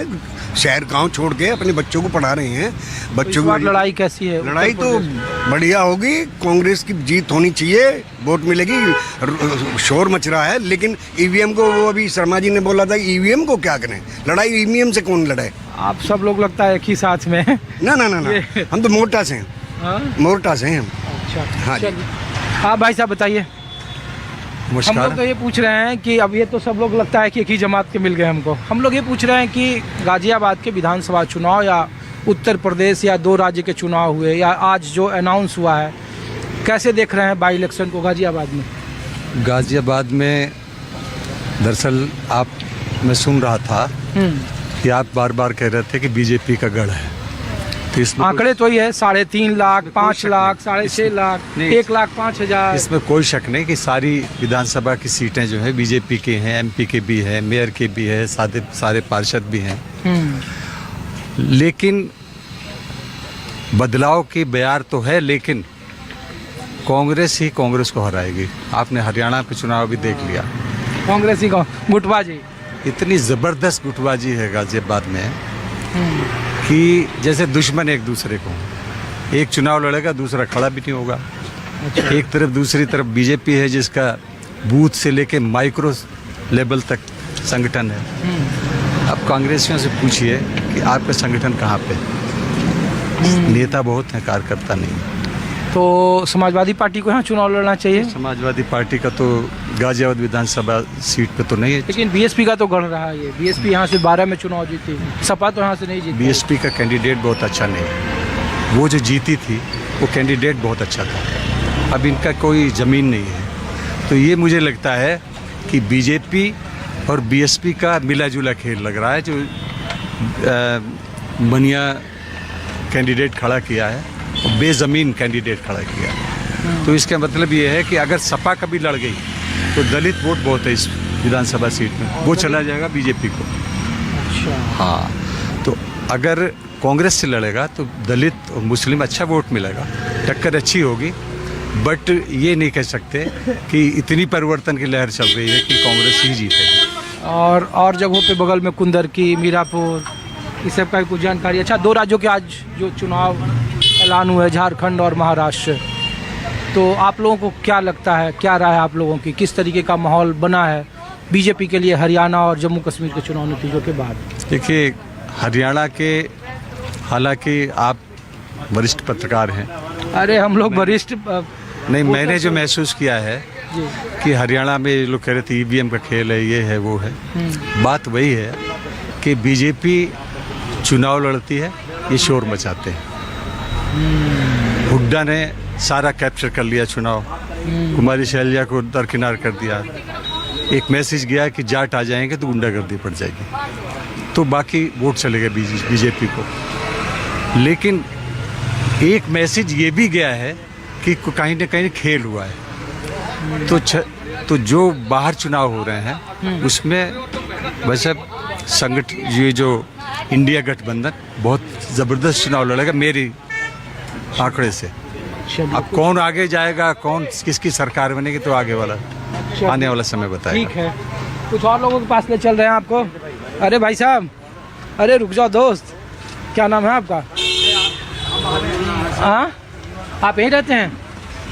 हैं, शहर गांव छोड़ के अपने बच्चों को पढ़ा रहे हैं। बच्चों की लड़ाई कैसी है? लड़ाई तो बढ़िया होगी, कांग्रेस की जीत होनी चाहिए, वोट मिलेगी। शोर मच रहा है, लेकिन ईवीएम को, वो अभी शर्मा जी ने बोला था ईवीएम को क्या करें, लड़ाई ईवीएम से कौन लड़े? आप सब लोग लगता है एक ही साथ में। ना ना ना ना, हम तो मोर्टा से हैं, मोर्टा से हैं हम। अच्छा, हाँ जी। आप भाई साहब बताइए। हम लोग तो ये पूछ रहे हैं कि अब ये तो सब लोग लगता है कि एक ही जमात के मिल गए हमको। हम लोग ये पूछ रहे हैं कि गाजियाबाद के विधानसभा चुनाव या उत्तर प्रदेश या 2 राज्य के चुनाव हुए या आज जो अनाउंस हुआ है, कैसे देख रहे हैं बाई इलेक्शन को गाजियाबाद में? गाजियाबाद में दरअसल मैं सुन रहा था कि आप बार बार कह रहे थे कि बीजेपी का गढ़ है, तो इसमें आंकड़े तो ही है 3.5 लाख, 5 लाख, 6.5 लाख, 1,05,000। इसमें कोई शक नहीं कि सारी विधानसभा की सीटें जो है बीजेपी की हैं, एमपी के भी है, मेयर के भी है, सारे पार्षद भी हैं। लेकिन बदलाव की बयार तो है, लेकिन कांग्रेस ही कांग्रेस को हराएगी। आपने हरियाणा के चुनाव भी देख लिया, कांग्रेस ही गुटबाजी, इतनी ज़बरदस्त गुटबाजी है गाजियाबाद में कि जैसे दुश्मन एक दूसरे को, एक चुनाव लड़ेगा दूसरा खड़ा भी नहीं होगा। एक तरफ, दूसरी तरफ बीजेपी है जिसका बूथ से लेके माइक्रो लेवल तक संगठन है। अब कांग्रेसियों से पूछिए कि आपका संगठन कहाँ पे? नेता बहुत हैं, कार्यकर्ता नहीं। तो समाजवादी पार्टी को यहाँ चुनाव लड़ना चाहिए। समाजवादी पार्टी का तो गाजियाबाद विधानसभा सीट पे तो नहीं है, लेकिन बीएसपी का तो गढ़ रहा है। ये बीएसपी यहाँ से 12 में चुनाव जीती, सपा तो यहाँ से नहीं जीती। बीएसपी का कैंडिडेट बहुत अच्छा नहीं है, वो जो जीती थी वो कैंडिडेट बहुत अच्छा था। अब इनका कोई ज़मीन नहीं है, तो ये मुझे लगता है कि बीजेपी और बीएसपी का मिला जुला खेल लग रहा है। जो बनिया कैंडिडेट खड़ा किया है, बेज़मीन कैंडिडेट खड़ा किया, तो इसका मतलब ये है कि अगर सपा कभी लड़ गई तो दलित वोट बहुत है इस विधानसभा सीट में, वो चला जाएगा बीजेपी को। अच्छा। हाँ, तो अगर कांग्रेस से लड़ेगा तो दलित और मुस्लिम अच्छा वोट मिलेगा, टक्कर अच्छी होगी। बट ये नहीं कह सकते कि इतनी परिवर्तन की लहर चल रही है कि कांग्रेस ही जीतेगी। और जगहों पे बगल में कुंदर की, मीरापुर, इस सब का कुछ जानकारी? अच्छा, 2 राज्यों के आज जो चुनाव ऐलान हुए, झारखंड और महाराष्ट्र, तो आप लोगों को क्या लगता है, क्या राय है आप लोगों की, किस तरीके का माहौल बना है बीजेपी के लिए हरियाणा और जम्मू कश्मीर के चुनाव नतीजों के बाद? देखिए, हरियाणा के, हालांकि आप वरिष्ठ पत्रकार हैं। अरे हम लोग वरिष्ठ नहीं, मैंने जो महसूस किया है कि हरियाणा में लोग कह रहे थे ईवीएम का खेल है, ये है वो है। बात वही है कि बीजेपी चुनाव लड़ती है, ये शोर मचाते हैं। हुड्डा ने सारा कैप्चर कर लिया चुनाव, कुमारी शैलजा को दरकिनार कर दिया। एक मैसेज गया कि जाट आ जाएंगे तो गुंडागर्दी पड़ जाएगी, तो बाकी वोट चलेगा बीजेपी को। लेकिन एक मैसेज ये भी गया है कि कहीं ना कहीं खेल हुआ है। तो जो बाहर चुनाव हो रहे हैं उसमें वैसे ये जो इंडिया गठबंधन बहुत ज़बरदस्त चुनाव लड़ेगा मेरी आंकड़े से। अब कौन आगे जाएगा, कौन किसकी सरकार बनेगी, तो आगे वाला आने वाला समय बताएगा। ठीक है, कुछ और लोगों के पास ले चल रहे हैं आपको। अरे भाई साहब, अरे रुक जाओ दोस्त, क्या नाम है आपका? हाँ, आप यहीं रहते हैं?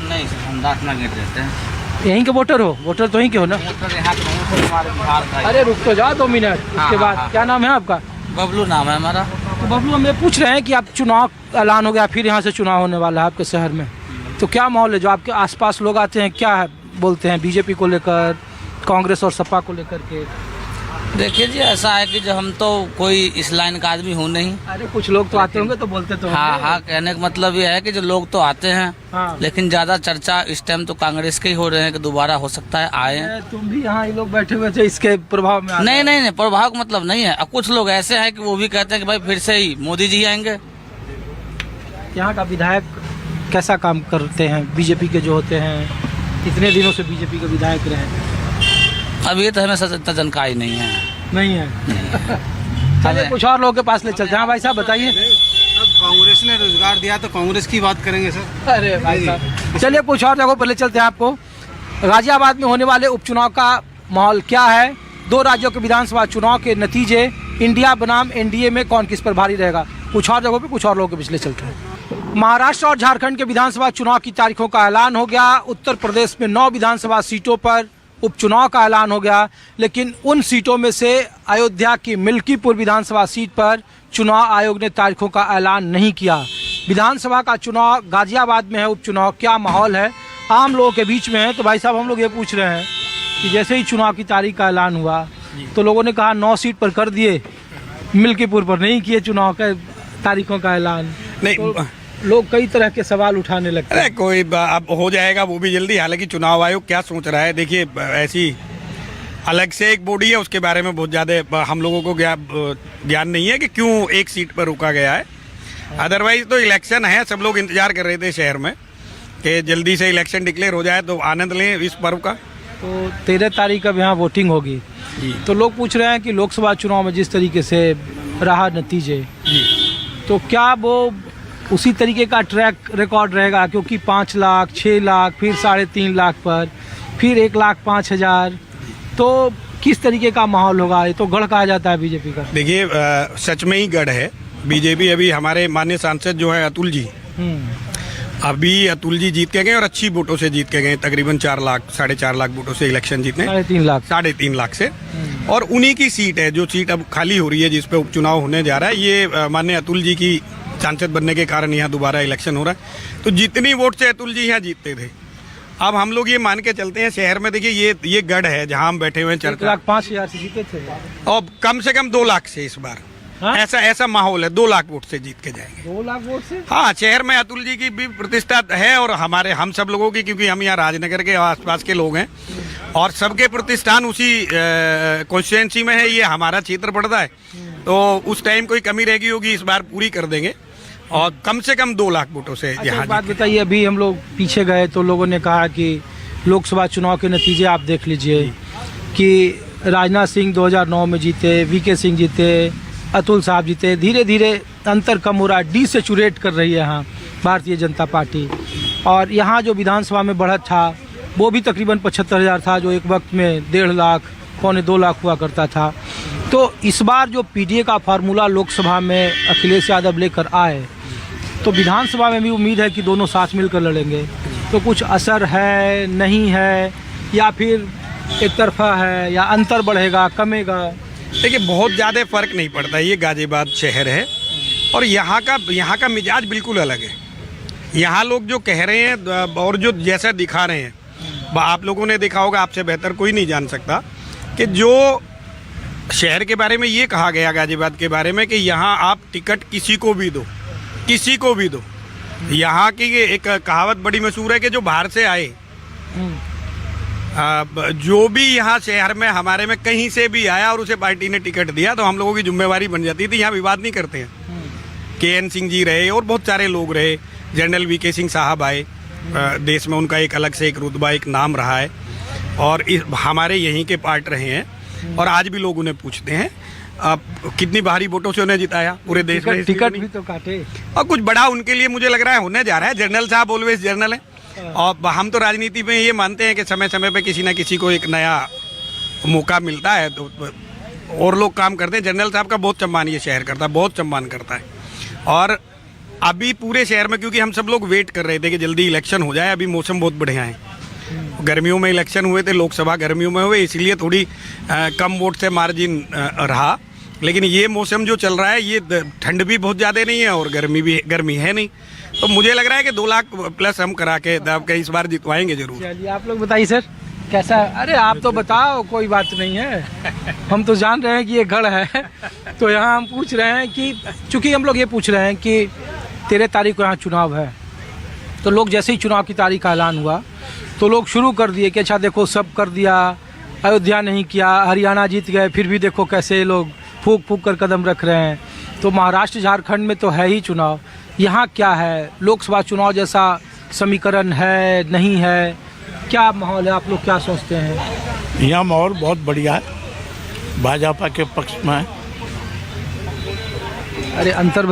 नहीं, हम दाखना गेट रहते हैं। यहीं के वोटर हो? वोटर तो यहीं के हो ना? वोटर यहाँ के नहीं, हमारे बिहार का। अरे रुक तो जाओ 2 मिनट, उसके बाद क्या नाम है आपका? बबलू नाम है हमारा। तो बबलू, हम ये पूछ रहे हैं कि आप चुनाव ऐलान हो गया, फिर यहाँ से चुनाव होने वाला है आपके शहर में, तो क्या माहौल है? जो आपके आसपास लोग आते हैं, क्या है बोलते हैं बीजेपी को लेकर, कांग्रेस और सपा को लेकर के? देखिए जी, ऐसा है कि जो हम तो कोई इस लाइन का आदमी हूँ नहीं। अरे कुछ लोग तो आते होंगे तो बोलते तो हाँ हाँ, कहने का मतलब ये है कि जो लोग तो आते हैं, हाँ। लेकिन ज्यादा चर्चा इस टाइम तो कांग्रेस के ही हो रहे हैं कि दोबारा हो सकता है आए। तुम भी यहाँ ये लोग बैठे हुए थे, इसके प्रभाव में? नहीं नहीं नहीं, प्रभाव का मतलब नहीं है। अब कुछ लोग ऐसे हैं कि वो भी कहते हैं कि भाई फिर से ही मोदी जी आएंगे। यहाँ का विधायक कैसा काम करते हैं बीजेपी के जो होते हैं, कितने दिनों से बीजेपी के विधायक रहे? अब ये तो हमें इतना जानकारी नहीं है। नहीं है। चलिए कुछ और लोगों के पास ले चलते हैं। भाई साहब बताइए। अब कांग्रेस ने रोजगार दिया तो कांग्रेस की बात करेंगे सर। अरे भाई साहब, चलिए कुछ और जगहों पर ले चलते हैं आपको। गाजियाबाद में होने वाले उपचुनाव का माहौल क्या है, 2 राज्यों के विधानसभा चुनाव के नतीजे इंडिया बनाम एनडीए में कौन किस पर भारी रहेगा। कुछ और जगहों पे कुछ और लोगों के पिछले चलते हैं। महाराष्ट्र और झारखंड के विधानसभा चुनाव की तारीखों का ऐलान हो गया। उत्तर प्रदेश में 9 विधानसभा सीटों पर उपचुनाव का ऐलान हो गया, लेकिन उन सीटों में से अयोध्या की मिल्कीपुर विधानसभा सीट पर चुनाव आयोग ने तारीखों का ऐलान नहीं किया। विधानसभा का चुनाव गाजियाबाद में है, उपचुनाव क्या माहौल है आम लोगों के बीच में है। तो भाई साहब हम लोग ये पूछ रहे हैं कि जैसे ही चुनाव की तारीख का ऐलान हुआ तो लोगों ने कहा 9 सीट पर कर दिए, मिल्कीपुर पर नहीं किए चुनाव के तारीखों का ऐलान। नहीं तो लोग कई तरह के सवाल उठाने लगते हैं। अरे कोई अब हो जाएगा वो भी जल्दी। हालांकि चुनाव आयोग क्या सोच रहा है, देखिए ऐसी अलग से एक बॉडी है, उसके बारे में बहुत ज़्यादा हम लोगों को ज्ञान नहीं है कि क्यों एक सीट पर रुका गया है। अदरवाइज तो इलेक्शन है, सब लोग इंतजार कर रहे थे शहर में कि जल्दी से इलेक्शन डिक्लेयर हो जाए तो आनंद लें इस पर्व का। तो 13 तारीख अब यहाँ वोटिंग होगी, तो लोग पूछ रहे हैं कि लोकसभा चुनाव में जिस तरीके से रहा नतीजे, तो क्या वो उसी तरीके का ट्रैक रिकॉर्ड रहेगा, क्योंकि 5 लाख 6 लाख फिर 3.5 लाख पर फिर 1,05,000, तो किस तरीके का माहौल होगा। ये तो गढ़ कहा जाता है बीजेपी का। देखिए सच में ही गढ़ है बीजेपी। अभी हमारे माननीय सांसद जो है अतुल जी, अभी अतुल जी जीत के गए और अच्छी वोटों से जीत के गए, तकरीबन 4 लाख 4.5 लाख वोटों से इलेक्शन जीतने, 3.5 लाख से। और उन्हीं की सीट है, जो सीट अब खाली हो रही है जिस पे उपचुनाव होने जा रहा है, ये माननीय अतुल जी की सांसद बनने के कारण यहाँ दोबारा इलेक्शन हो रहा है। तो जितनी वोट से अतुल जी यहाँ जीतते थे, अब हम लोग ये मान के चलते हैं शहर में, देखिए ये गढ़ है जहाँ हम बैठे हुए हैं। 1,05,000 से जीते थे और कम से कम 2 लाख से इस बार। हाँ? ऐसा माहौल है, 2 लाख वोट से जीत के जाएंगे। 2 लाख वोट से? हाँ, शहर में अतुल जी की भी प्रतिष्ठा है और हम सब लोगों की, क्योंकि हम यहाँ राजनगर के आसपास के लोग हैं और सबके प्रतिष्ठान उसी कॉन्स्टिट्यूएंसी में है। ये हमारा क्षेत्र पड़ता है, तो उस टाइम कोई कमी रहेगी होगी इस बार पूरी कर देंगे और कम से कम 2 लाख वोटों से। अच्छा, बात बताइए, अभी हम लोग पीछे गए तो लोगों ने कहा कि लोकसभा चुनाव के नतीजे आप देख लीजिए कि राजनाथ सिंह 2009 में जीते, वीके सिंह जीते, अतुल साहब जीते। धीरे धीरे अंतर कम हो रहा है, डिसैचुरेट कर रही है यहाँ भारतीय जनता पार्टी। और यहाँ जो विधानसभा में बढ़त था वो भी तकरीबन 75,000 था, जो एक वक्त में 1.5 लाख 1.25 लाख हुआ करता था। तो इस बार जो पीडीए का फार्मूला लोकसभा में अखिलेश यादव लेकर आए, तो विधानसभा में भी उम्मीद है कि दोनों साथ मिलकर लड़ेंगे। तो कुछ असर है, नहीं है, या फिर एक तरफा है, या अंतर बढ़ेगा कमेगा? देखिए बहुत ज़्यादा फर्क नहीं पड़ता। ये गाजियाबाद शहर है और यहाँ का मिजाज बिल्कुल अलग है। यहाँ लोग जो कह रहे हैं और जो जैसा दिखा रहे हैं, आप लोगों ने देखा होगा, आपसे बेहतर कोई नहीं जान सकता कि जो शहर के बारे में ये कहा गया गाजियाबाद के बारे में कि यहाँ आप टिकट किसी को भी दो। यहाँ की एक कहावत बड़ी मशहूर है कि जो बाहर से आए, जो भी यहाँ शहर में हमारे में कहीं से भी आया और उसे पार्टी ने टिकट दिया तो हम लोगों की जिम्मेवारी बन जाती थी। यहाँ विवाद नहीं करते हैं। KN सिंह जी रहे और बहुत सारे लोग रहे, जनरल VK सिंह साहब आए, देश में उनका एक अलग से एक रुतबा, एक नाम रहा है और हमारे यहीं के पार्ट रहे हैं और आज भी लोग उन्हें पूछते हैं। कितनी भारी वोटों से उन्हें जिताया पूरे देश में। टिकट भी तो काटे और कुछ बड़ा उनके लिए मुझे लग रहा है होने जा रहा है। जनरल साहब ऑलवेज जनरल है और हम तो राजनीति में ये मानते हैं कि समय समय पे किसी ना किसी को एक नया मौका मिलता है तो और लोग काम करते हैं। जनरल साहब का बहुत सम्मान ये शहर करता है, बहुत सम्मान करता है। और अभी पूरे शहर में, क्योंकि हम सब लोग वेट कर रहे थे कि जल्दी इलेक्शन हो जाए, अभी मौसम बहुत बढ़िया है। गर्मियों में इलेक्शन हुए थे, लोकसभा गर्मियों में हुए, इसलिए थोड़ी कम वोट से मार्जिन रहा। लेकिन ये मौसम जो चल रहा है, ये ठंड भी बहुत ज़्यादा नहीं है और गर्मी है नहीं, तो मुझे लग रहा है कि 2 लाख प्लस हम करा के इस बार जितवाएंगे जरूर। चलिए आप लोग बताइए सर कैसा है? अरे आप तो बताओ, कोई बात नहीं है, हम तो जान रहे हैं कि ये गढ़ है। तो यहाँ हम पूछ रहे हैं कि चूंकि हम लोग ये पूछ रहे हैं कि 13 तारीख को यहाँ चुनाव है, तो लोग जैसे ही चुनाव की तारीख का ऐलान हुआ तो लोग शुरू कर दिए कि अच्छा देखो सब कर दिया, अयोध्या नहीं किया, हरियाणा जीत गए, फिर भी देखो कैसे लोग फूक फूक कर कदम रख रहे हैं। तो महाराष्ट्र झारखंड में तो है ही चुनाव, यहाँ क्या है? लोकसभा चुनाव जैसा समीकरण है, नहीं है? क्या माहौल है, आप लोग क्या सोचते हैं? यहाँ माहौल बहुत बढ़िया है, भाजपा के पक्ष में है। अरे अंतर